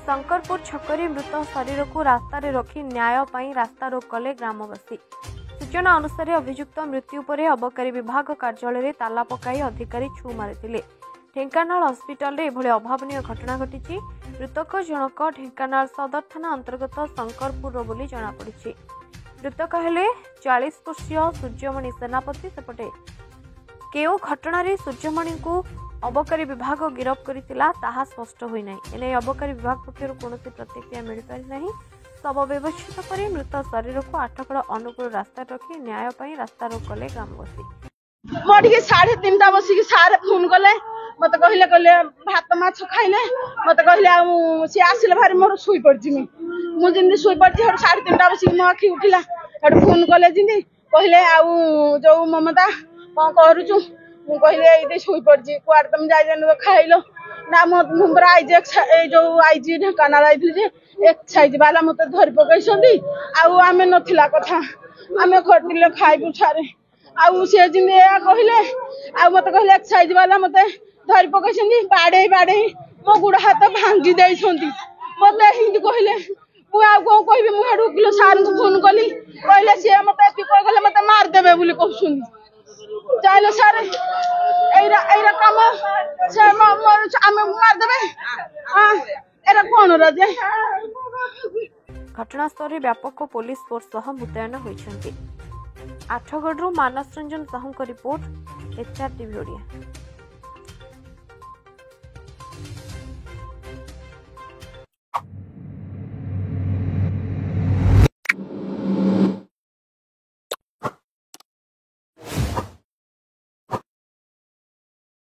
शंकरपुर छकरी मृत शरीर को रास्तार रखी न्याय पाई रास्ता रोक कले ग्रामवासी। सूचना अनुसार अभियुक्त मृत्यु पर अबकारी विभाग कार्यालय ताला पकाई अधिकारी छु मारिथिले। ढेंकानाल हस्पिटाल एभली अभावनीय घटना घटी। मृतक जनक ढेंकानाल सदर थाना अंतर्गत शंकरपुर बोली जनापड़ी। मृतक हेले 40 वर्षीय सूर्यमणि सेनापति। सेपटे केउ घटन सूर्यमणि को अबकारी विभाग गिरफ करथिला ताहा स्पष्ट होई नै। एने अबकारी विभाग पक्षरु कोनोसी प्रतिक्रिया मिल पारि नाही। शव व्यवस्थित करी मृत शरीर को आठगड़ अनुकूल रास्ता रखी न्याय पाई रास्ता रोक कले ग्रामवासी। मोटिके 3:30 बसिक सारे फोन कले मते कहले भात माछ खाइले मते कहले सी आसिले भारी मोर सुई पड़छि मु जिंदी सुई पड़छि 3:30 बसिक मो आखि उठिला हेड फोन कले जिंदी कहले आउ जो ममता कोन करूछु मु कहले एदे सुई पड़छि कुआड तुम जाय जन खाइलो ना मुंबर आइजे जो आइजी ढेकानाल आइथि जे एक्सरसाइज वाला मते धरि पकैसंदी आउ आमे नथिला कथा आमे खटिले खाइबु छारे आउ से जिंदे कहले आउ मते कहले एक्सरसाइज वाला मते धरि पकैसंदी बाडे मो गुड़ हाथ भांगी दैसंदी मते हिंदी कहले मु आ को कहबे मु हेडु किलो सार को फोन कली कहले से मते एति कहले मते मार देबे बोली कहसुनी चाइले सारे एरा काम से आमे मार देबे हां एरा कोन राजे। घटनास्थल व्यापक पुलिस फोर्स सह मुतयन होइछन्ति। Athagarh Manas Ranjan Sahu report, HR TV Odia.